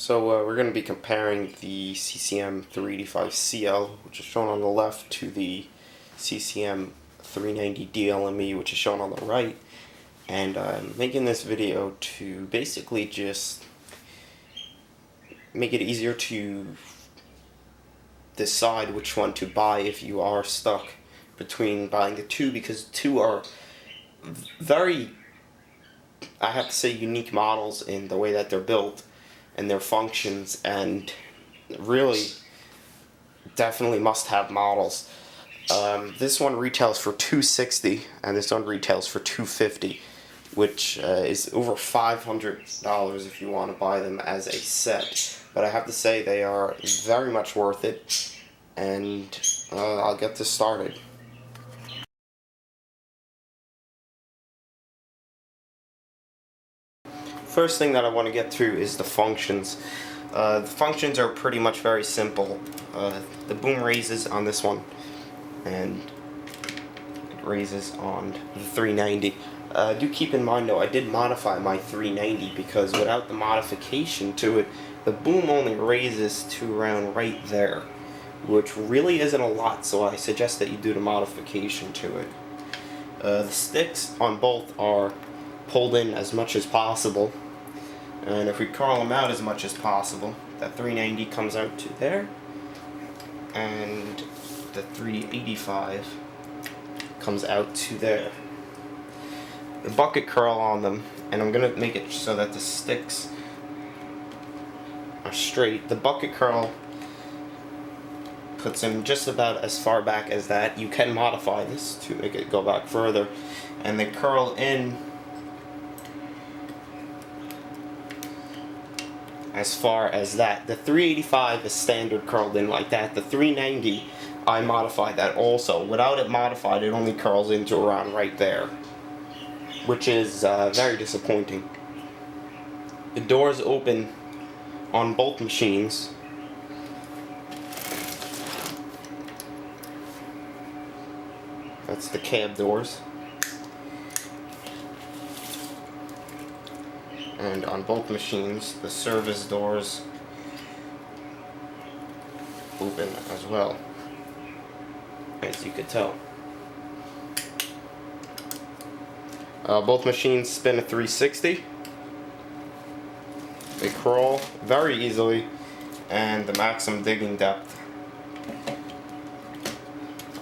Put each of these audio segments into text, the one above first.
We're going to be comparing the CCM 385CL, which is shown on the left, to the CCM 390D LME, which is shown on the right. And I'm making this video to basically just make it easier to decide which one to buy if you are stuck between buying the two, because two are very, I have to say, unique models in the way that they're built and their functions, and really definitely must-have models. This one retails for $260 and this one retails for $250, which is over $500 if you want to buy them as a set. But I have to say they are very much worth it, and I'll get this started. First thing that I want to get through is the functions. The functions are pretty much very simple. The boom raises on this one, and it raises on the 390. Do keep in mind though, I did modify my 390 because without the modification to it, the boom only raises to around right there, which really isn't a lot, so I suggest that you do the modification to it. The sticks on both are pulled in as much as possible, and if we curl them out as much as possible, that 390 comes out to there, and the 385 comes out to there. The bucket curl on them, and I'm going to make it so that the sticks are straight. The bucket curl puts them just about as far back as that. You can modify this to make it go back further, and they curl in as far as that. The 385 is standard curled in like that. The 390, I modified that also. Without it modified, it only curls into around right there, which is very disappointing. The doors open on both machines. That's the cab doors. And on both machines, the service doors open as well, as you could tell. Both machines spin at 360. They crawl very easily, and the maximum digging depth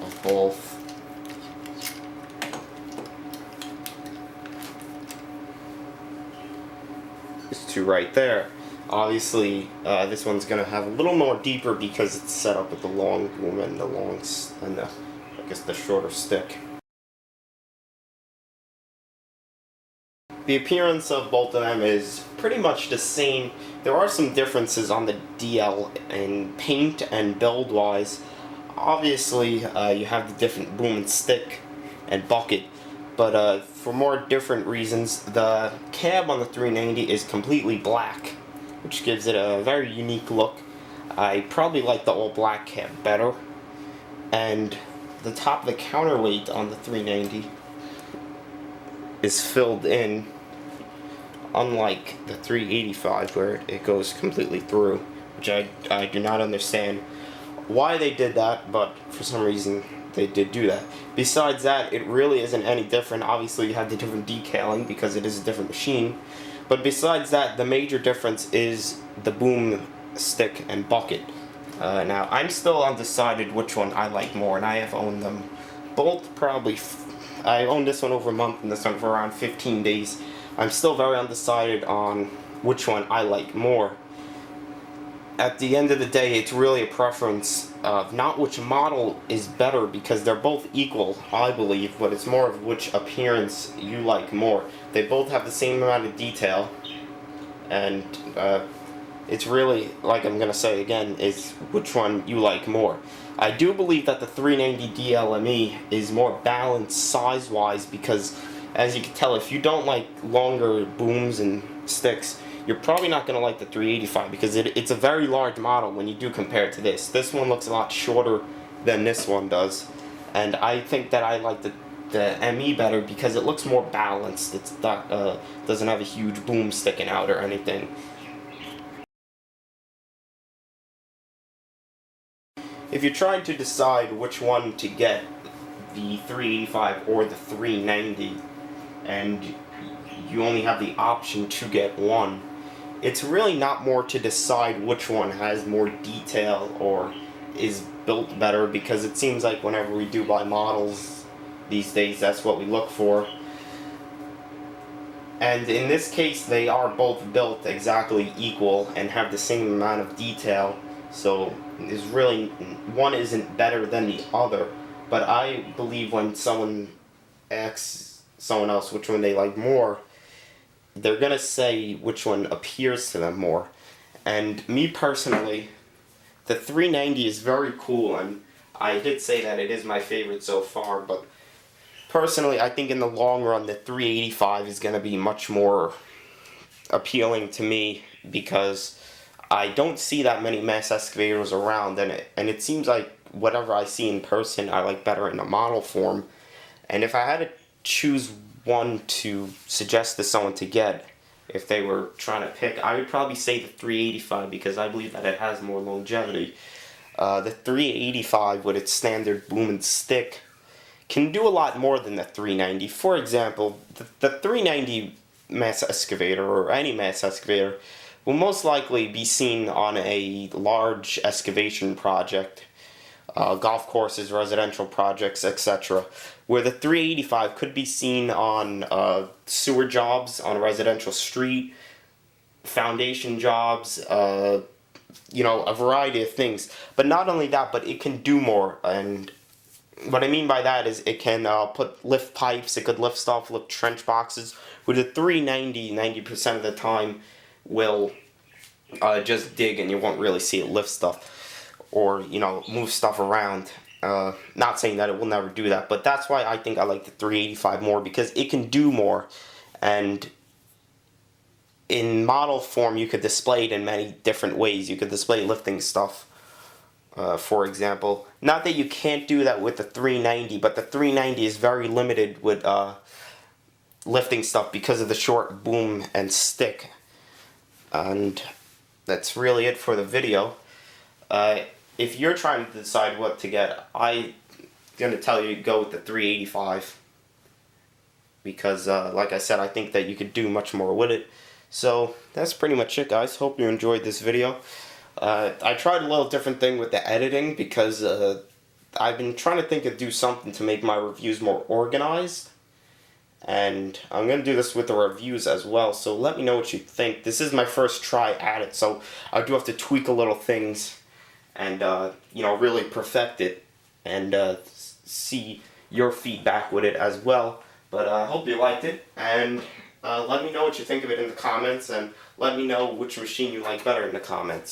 of both is to right there. Obviously, this one's going to have a little more deeper because it's set up with the long boom and the I guess the shorter stick. The appearance of both of them is pretty much the same. There are some differences on the DL in paint and build wise. Obviously, you have the different boom and stick and bucket, but for more different reasons, the cab on the 390 is completely black, which gives it a very unique look. I probably like the all black cab better, and the top of the counterweight on the 390 is filled in, unlike the 385 where it goes completely through, which I do not understand why they did that, but for some reason they did do that. Besides that, it really isn't any different. Obviously you have the different decaling because it is a different machine, but besides that, the major difference is the boom, stick, and bucket. Now I'm still undecided which one I like more, and I have owned them both probably I owned this one over a month and this one for around 15 days. I'm still very undecided on which one I like more. At the end of the day, it's really a preference of not which model is better, because they're both equal, I believe, but it's more of which appearance you like more. They both have the same amount of detail, and it's really, like I'm going to say again, is which one you like more. I do believe that the 390D LME is more balanced size-wise, because as you can tell, if you don't like longer booms and sticks, you're probably not going to like the 385, because it's a very large model when you do compare it to this. This one looks a lot shorter than this one does, and I think that I like the ME better because it looks more balanced. It's not, doesn't have a huge boom sticking out or anything. if you're trying to decide which one to get, the 385 or the 390, and you only have the option to get one, it's really not more to decide which one has more detail or is built better, because it seems like whenever we do buy models these days, that's what we look for. And in this case, they are both built exactly equal and have the same amount of detail, so there's really, one isn't better than the other. But I believe when someone asks someone else which one they like more, they're gonna say which one appears to them more. And me personally, the 390 is very cool, and I did say that it is my favorite so far, but personally, I think in the long run, the 385 is going to be much more appealing to me, because I don't see that many mass excavators around, and it seems like whatever I see in person, I like better in a model form. And if I had to choose one to suggest to someone to get, if they were trying to pick, I would probably say the 385, because I believe that it has more longevity. The 385, with its standard boom and stick, can do a lot more than the 390. For example, the 390 mass excavator, or any mass excavator, will most likely be seen on a large excavation project, golf courses, residential projects, etc. Where the 385 could be seen on sewer jobs on a residential street, foundation jobs, a variety of things. But not only that, but it can do more. And what I mean by that is it can lift pipes, it could lift stuff, lift trench boxes. With a 390, 90% of the time will just dig, and you won't really see it lift stuff or, move stuff around. Not saying that it will never do that, but that's why I think I like the 385 more, because it can do more. And in model form, you could display it in many different ways. You could display lifting stuff. For example, not that you can't do that with the 390, but the 390 is very limited with lifting stuff because of the short boom and stick. And that's really it for the video. If you're trying to decide what to get, I'm going to tell you to go with the 385, because like I said, I think that you could do much more with it. So that's pretty much it, guys. Hope you enjoyed this video. I tried a little different thing with the editing, because I've been trying to think of do something to make my reviews more organized, and I'm going to do this with the reviews as well, so let me know what you think. This is my first try at it, so I do have to tweak a little things and really perfect it, and see your feedback with it as well. But I hope you liked it, and let me know what you think of it in the comments, and let me know which machine you like better in the comments.